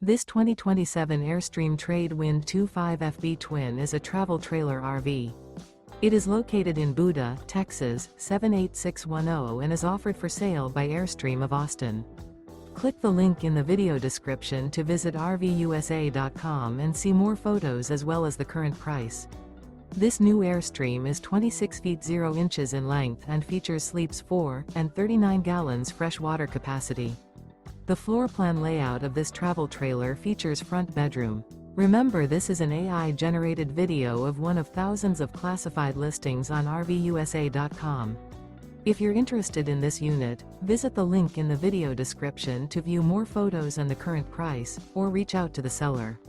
This 2027 Airstream Trade Wind 25FB Twin is a travel trailer RV. It is located in Buda, Texas, 78610 and is offered for sale by Airstream of Austin. Click the link in the video description to visit RVUSA.com and see more photos as well as the current price. This new Airstream is 26 feet 0 inches in length and features sleeps 4 and 39 gallons fresh water capacity. The floor plan layout of this travel trailer features front bedroom. Remember, this is an AI-generated video of one of thousands of classified listings on RVUSA.com. If you're interested in this unit, visit the link in the video description to view more photos and the current price, or reach out to the seller.